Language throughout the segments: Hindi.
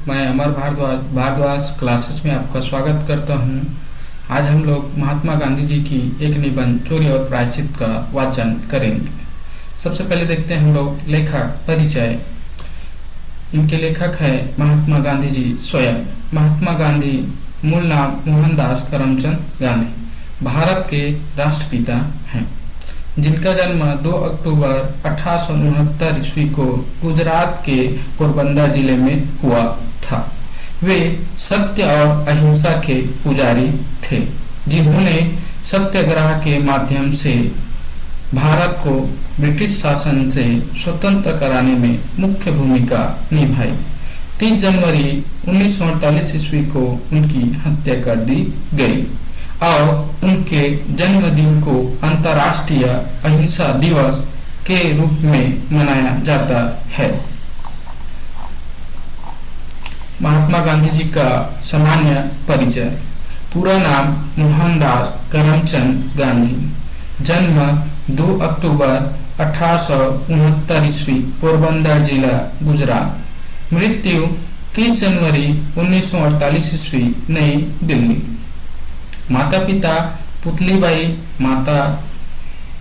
मैं अमर भारद्वाज भारद्वाज क्लासेस में आपका स्वागत करता हूं। आज हम लोग महात्मा गांधी जी की एक निबंध चोरी और प्रायश्चित का वाचन करेंगे। सबसे पहले देखते हैं हम लोग लेखक परिचय। इनके लेखक है महात्मा गांधी जी स्वयं। महात्मा गांधी मूल नाम मोहनदास करमचंद गांधी भारत के राष्ट्रपिता हैं, जिनका जन्म 2 अक्टूबर 1869 ईस्वी को गुजरात के पोरबंदर जिले में हुआ था। वे सत्य और अहिंसा के पुजारी थे, जिन्होंने सत्याग्रह के माध्यम से भारत को ब्रिटिश शासन से स्वतंत्र कराने में मुख्य भूमिका निभाई। 30 जनवरी 1948 ईस्वी को उनकी हत्या कर दी गई और उनके जन्मदिन को अंतर्राष्ट्रीय अहिंसा दिवस के रूप में मनाया जाता है। महात्मा गांधी जी का सामान्य परिचय। पूरा नाम मोहनदास करमचंद गांधी, जन्म 2 अक्टूबर 1869 ईस्वी, पोरबंदर जिला, गुजरात। मृत्यु 30 जनवरी 1948 ईस्वी, नई दिल्ली। माता पिता पुतलीबाई, माता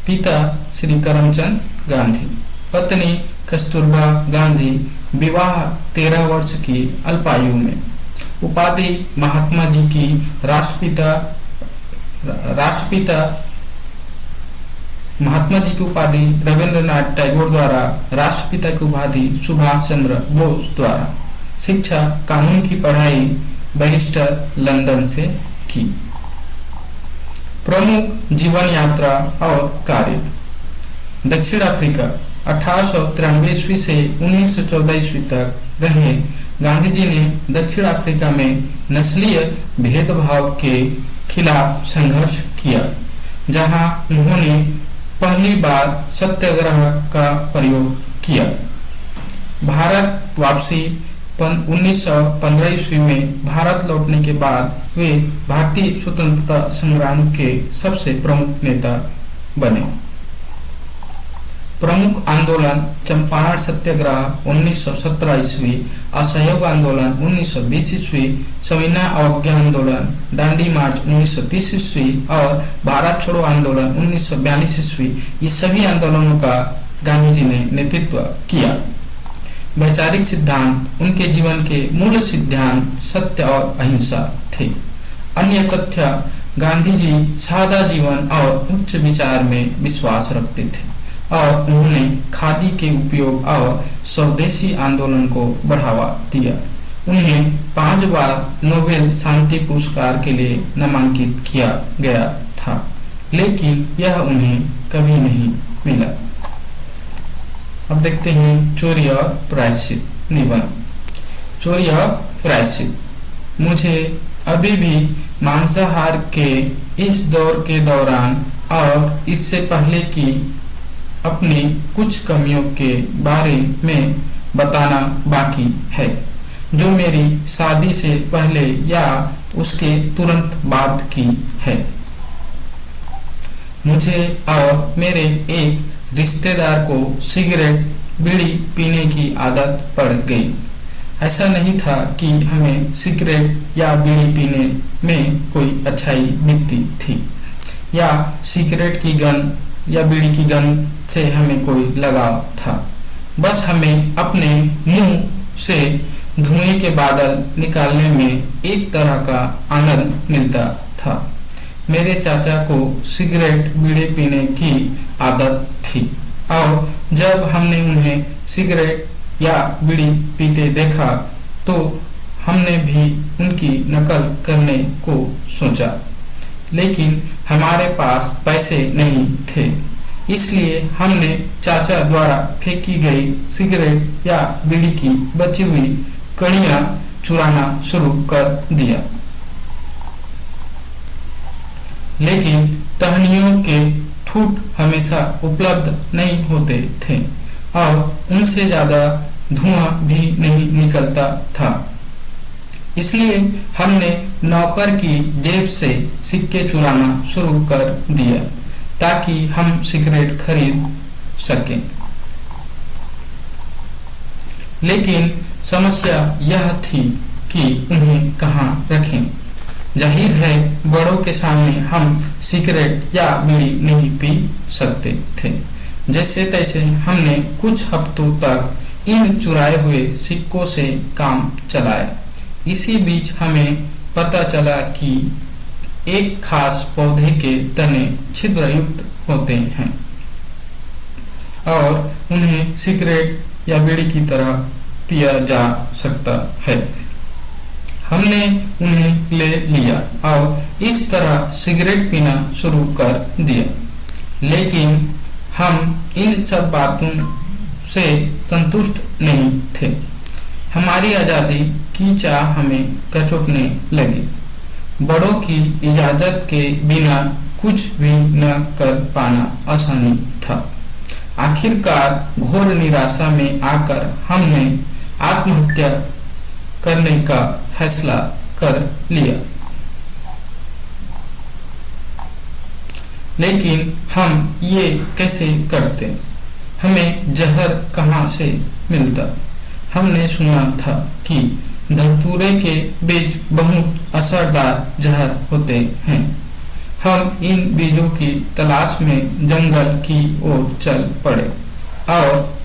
पिता श्री करमचंद गांधी। पत्नी कस्तूरबा गांधी, विवाह 13 वर्ष की अल्पायु में। उपाधि महात्मा जी की राष्ट्रपिता महात्मा जी की उपाधि रविंद्रनाथ टैगोर द्वारा, राष्ट्रपिता की उपाधि सुभाष चंद्र बोस द्वारा। शिक्षा कानून की पढ़ाई बैरिस्टर लंदन से की। प्रमुख जीवन यात्रा और कार्य। दक्षिण अफ्रीका 1893 ईस्वी से 1914 ईस्वी तक रहे गांधी जी ने दक्षिण अफ्रीका में नस्लीय भेदभाव के खिलाफ संघर्ष किया, जहां उन्होंने पहली बार सत्याग्रह का प्रयोग किया। भारत वापसी 1915 ईस्वी में भारत लौटने के बाद वे भारतीय स्वतंत्रता संग्राम के सबसे प्रमुख नेता बने। प्रमुख आंदोलन चंपारण सत्याग्रह 1917 ईस्वी, असहयोग आंदोलन 1920 ईस्वी, सविनय अवज्ञा आंदोलन, दांडी मार्च 1930 ईस्वी और भारत छोड़ो आंदोलन 1942 ईस्वी। ये सभी आंदोलनों का गांधी जी ने नेतृत्व किया। वैचारिक सिद्धांत। उनके जीवन के मूल सिद्धांत सत्य और अहिंसा थे। अन्य तथ्य। गांधी जी सादा जीवन और उच्च विचार में विश्वास रखते थे और उन्होंने खादी के उपयोग और स्वदेशी आंदोलन को बढ़ावा दिया। उन्हें 5 बार नोबेल शांति पुरस्कार के लिए नामांकित किया गया था, लेकिन यह उन्हें कभी नहीं मिला। अब देखते हैं चोरी और प्रायश्चित निबंध। चोरी और प्रायश्चित। मुझे अभी भी मांसाहार के इस दौर के दौरान और इससे पहले की अपनी कुछ कमियों के बारे में बताना बाकी है, जो मेरी शादी से पहले या उसके तुरंत बाद की है। मुझे और मेरे एक रिश्तेदार को सिगरेट बीड़ी पीने की आदत पड़ गई। ऐसा नहीं था कि हमें सिगरेट या बीड़ी पीने में कोई अच्छाई दिखती थी या सिगरेट की गंध या बीड़ी की गंध से हमें कोई लगाव था। बस हमें अपने मुंह से धुएं के बादल निकालने में एक तरह का आनंद मिलता था। मेरे चाचा को सिगरेट बीड़ी पीने की आदत थी और जब हमने उन्हें सिगरेट या बीड़ी पीते देखा तो हमने भी उनकी नकल करने को सोचा, लेकिन हमारे पास पैसे नहीं थे, इसलिए हमने चाचा द्वारा फेंकी गई सिगरेट या बीड़ी की बची हुई कड़ियां चुराना शुरू कर दिया। लेकिन टहनियों के ठूठ हमेशा उपलब्ध नहीं होते थे और उनसे ज्यादा धुआं भी नहीं निकलता था, इसलिए हमने नौकर की जेब से सिक्के चुराना शुरू कर दिया ताकि हम सिगरेट खरीद सकें। लेकिन समस्या यह थी कि उन्हें कहाँ रखें। जाहिर है बड़ों के सामने हम सिगरेट या बीड़ी नहीं पी सकते थे। जैसे तैसे हमने कुछ हफ्तों तक इन चुराए हुए सिक्कों से काम चलाया। इसी बीच हमें पता चला कि एक खास पौधे के तने छिद्रयुक्त होते हैं और उन्हें सिगरेट या बीड़ी की तरह पिया जा सकता है। हमने उन्हें ले लिया और इस तरह सिगरेट पीना शुरू कर दिया। लेकिन हम इन सब बातों से संतुष्ट नहीं थे। हमारी आजादी की चाह हमें कचोटने लगी। बड़ों की इजाजत के बिना कुछ भी न कर पाना आसानी था। आखिरकार घोर निराशा में आकर हमने आत्महत्या करने का फैसला कर लिया। लेकिन हम ये कैसे करते? हमें जहर कहाँ से मिलता? हमने सुना था कि धतूरे के बीज बहुत असरदार जहर होते हैं। हम इन बीजों की तलाश में जंगल की ओर चल पड़े और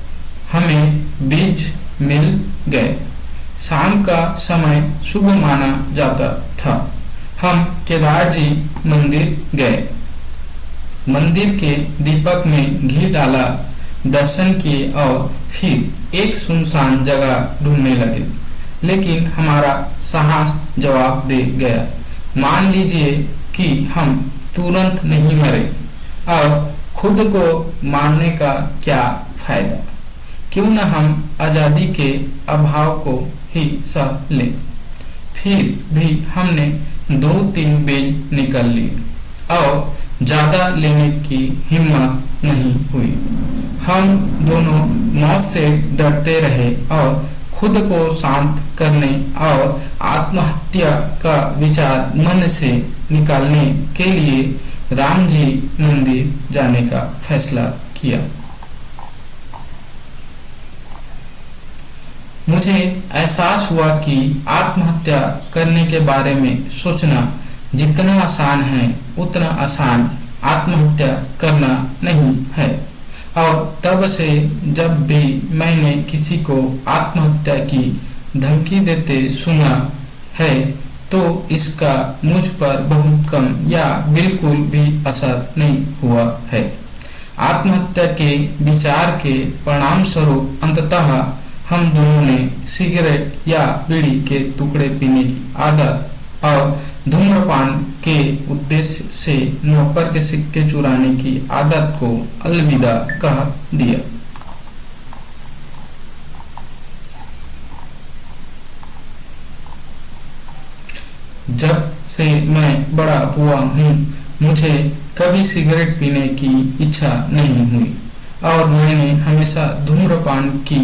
हमें बीज मिल गए। शाम का समय शुभ माना जाता था। हम केदार जी मंदिर गए। मंदिर के दीपक में घी डाला, दर्शन किए और फिर एक सुनसान जगह ढूंढने लगे। लेकिन हमारा साहस जवाब दे गया। मान लीजिए कि हम तुरंत नहीं मरे और खुद को मारने का क्या फायदा? क्यों न हम आजादी के अभाव को ही सह लें। फिर भी हमने 2-3 बीज निकल लिए और ज्यादा लेने की हिम्मत नहीं हुई। हम दोनों मौत से डरते रहे और खुद को शांत करने और आत्महत्या का विचार मन से निकालने के लिए राम जी मंदिर जाने का फैसला किया। मुझे एहसास हुआ कि आत्महत्या करने के बारे में सोचना जितना आसान है उतना आसान आत्महत्या करना नहीं है। और तब से जब भी मैंने किसी को आत्महत्या की धमकी देते सुना है तो इसका मुझ पर बहुत कम या बिल्कुल भी असर नहीं हुआ है। आत्महत्या के विचार के परिणाम स्वरूप अंततः हम दोनों ने सिगरेट या बीड़ी के टुकड़े पीने की आदत और धूम्रपान के उद्देश्य से नौकर के सिक्के चुराने की आदत को अलविदा कह दिया। जब से मैं बड़ा हुआ हूँ मुझे कभी सिगरेट पीने की इच्छा नहीं हुई और मैंने हमेशा धूम्रपान की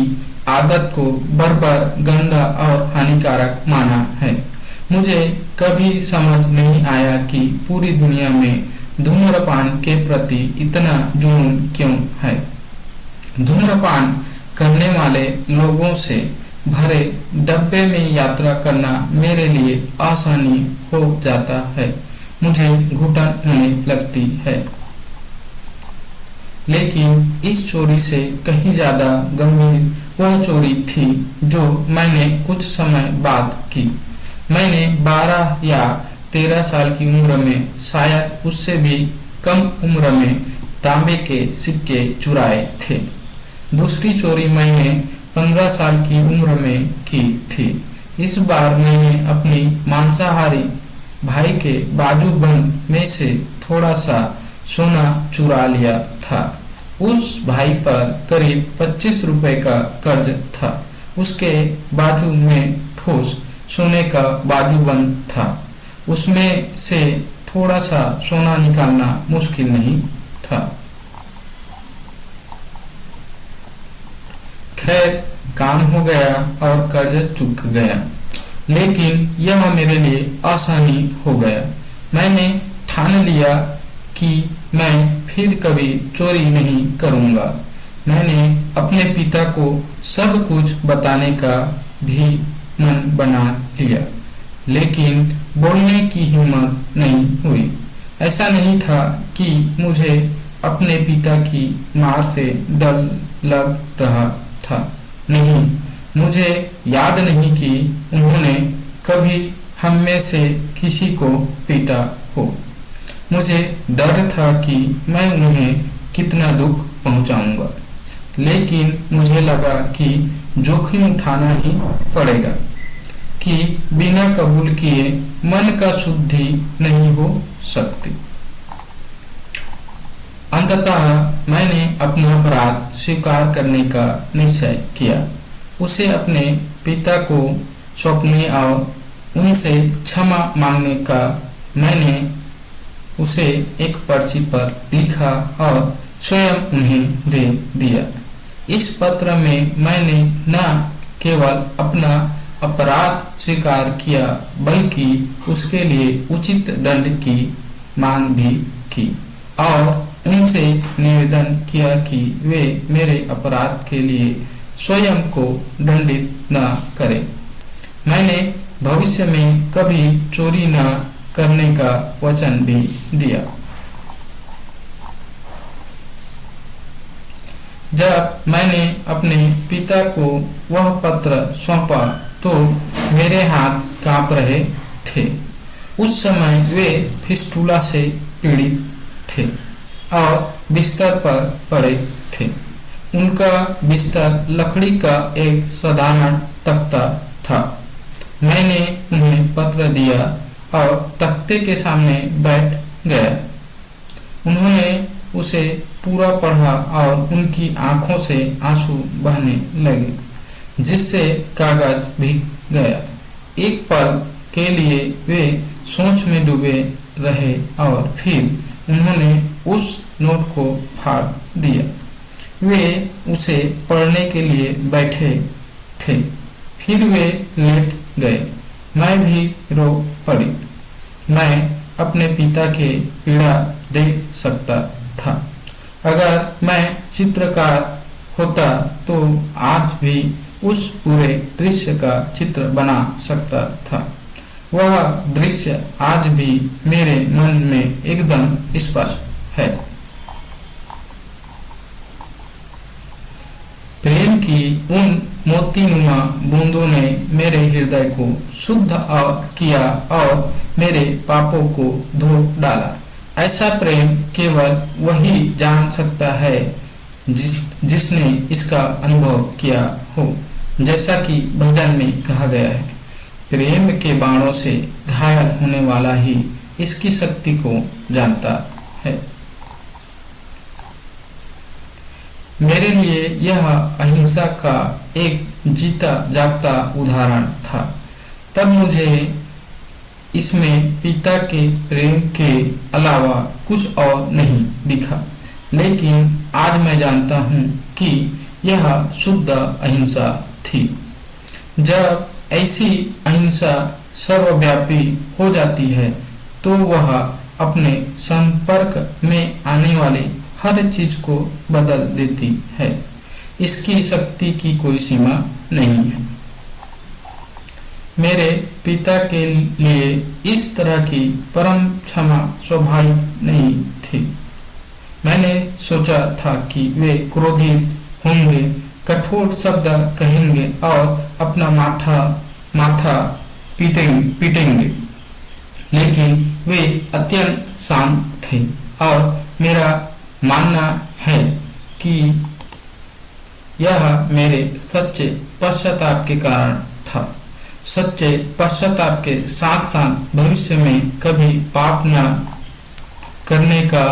आदत को बर्बर, गंदा और हानिकारक माना है। मुझे कभी समझ नहीं आया कि पूरी दुनिया में धूम्रपान के प्रति इतना जुनून क्यों है। धूम्रपान करने वाले लोगों से भरे डब्बे में यात्रा करना मेरे लिए आसानी हो जाता है। मुझे घुटन होने लगती है। लेकिन इस चोरी से कहीं ज्यादा गंभीर वह चोरी थी जो मैंने कुछ समय बाद की। मैंने 12 या 13 साल की उम्र में, शायद उससे भी कम उम्र में, तांबे के सिक्के चुराए थे। दूसरी चोरी मैंने 15 साल की उम्र में की थी। इस बार मैंने अपनी मांसाहारी भाई के बाजूबंद में से थोड़ा सा सोना चुरा लिया था। उस भाई पर करीब 25 रुपए का कर्ज था। उसके बाजू में ठोस सोने का बाजूबंद था। उसमें से थोड़ा सा सोना निकालना मुश्किल नहीं था। खैर काम हो गया और कर्ज चुक गया। लेकिन यह मेरे लिए आसानी हो गया। मैंने ठान लिया कि मैं फिर कभी चोरी नहीं करूंगा। मैंने अपने पिता को सब कुछ बताने का भी मन बना लिया, लेकिन बोलने की हिम्मत नहीं हुई। ऐसा नहीं था कि मुझे अपने पिता की मार से डर लग रहा था। नहीं, मुझे याद नहीं कि उन्होंने कभी हम में से किसी को पीटा हो। मुझे डर था कि मैं उन्हें कितना दुख पहुंचाऊंगा, लेकिन मुझे लगा कि जोखिम उठाना ही पड़ेगा, कि बिना कबूल किए मन का शुद्धि नहीं हो सकती। अंततः मैंने अपना अपराध स्वीकार करने का निश्चय किया, उसे अपने पिता को सौंपने और उनसे क्षमा मांगने का। मैंने उसे एक पर्ची पर लिखा और स्वयं उन्हें दे दिया। इस पत्र में मैंने न केवल अपना अपराध स्वीकार किया, बल्कि उसके लिए उचित दंड की मांग भी की और उनसे निवेदन किया कि वे मेरे अपराध के लिए स्वयं को दंडित न करें। मैंने भविष्य में कभी चोरी न करने का वचन भी दिया। जब मैंने अपने पिता को वह पत्र सौंपा तो मेरे हाथ कांप रहे थे। उस समय वे फिस्टूला से पीड़ित थे और बिस्तर पर पड़े थे। उनका बिस्तर लकड़ी का एक साधारण तख्ता था। मैंने उन्हें पत्र दिया और तख्ते के सामने बैठ गया। उन्होंने उसे पूरा पढ़ा और उनकी आंखों से आंसू बहने लगे, जिससे कागज भीग गया। एक पल के लिए वे सोच में डूबे रहे और फिर उन्होंने उस नोट को फाड़ दिया। वे उसे पढ़ने के लिए बैठे थे, फिर वे लेट गए। मैं भी रो पड़ी। मैं अपने पिता के पीड़ा देख सकता था। अगर मैं चित्रकार होता तो आज भी उस पूरे दृश्य का चित्र बना सकता था। वह दृश्य आज भी मेरे मन में एकदम स्पष्ट है। प्रेम की उन मोतीनुमा बूंदों ने मेरे हृदय को शुद्ध किया और मेरे पापों को धो डाला। ऐसा प्रेम केवल वही जान सकता है जिसने इसका अनुभव किया हो। जैसा कि भजन में कहा गया है, प्रेम के बाणों से घायल होने वाला ही इसकी शक्ति को जानता है। मेरे लिए यह अहिंसा का एक जीता जागता उदाहरण था। तब मुझे इसमें पिता के प्रेम के अलावा कुछ और नहीं दिखा, लेकिन आज मैं जानता हूँ कि यह शुद्ध अहिंसा थी। जब ऐसी अहिंसा सर्वव्यापी हो जाती है तो वह अपने संपर्क में आने वाली हर चीज को बदल देती है। इसकी शक्ति की कोई सीमा नहीं है। मेरे पिता के लिए इस तरह की परम क्षमा स्वाभाविक नहीं थी। मैंने सोचा था कि वे क्रोधित होंगे, कठोर शब्द कहेंगे और अपना माथा पीटेंगे, लेकिन वे अत्यंत शांत थे और मेरा मानना है कि यह मेरे सच्चे पश्चाताप के कारण था। सच्चे पश्चाताप के साथ साथ भविष्य में कभी पाप न करने का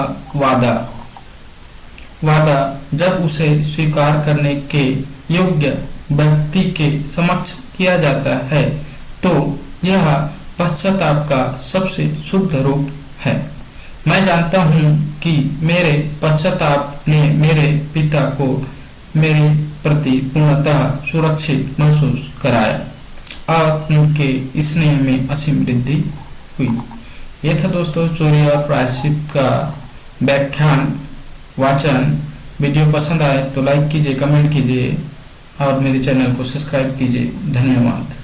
वादा जब उसे स्वीकार करने के योग्य व्यक्ति के समक्ष किया जाता है तो यह पश्चाताप का सबसे शुद्ध रूप है। मैं जानता हूँ कि मेरे पश्चाताप ने मेरे पिता को मेरे प्रति पूर्णतः सुरक्षित महसूस कराया और उनके स्नेह में असीम वृद्धि हुई। यह था दोस्तों चोरी और प्रायश्चित का व्याख्यान वाचन। वीडियो पसंद आए तो लाइक कीजिए, कमेंट कीजिए और मेरे चैनल को सब्सक्राइब कीजिए। धन्यवाद।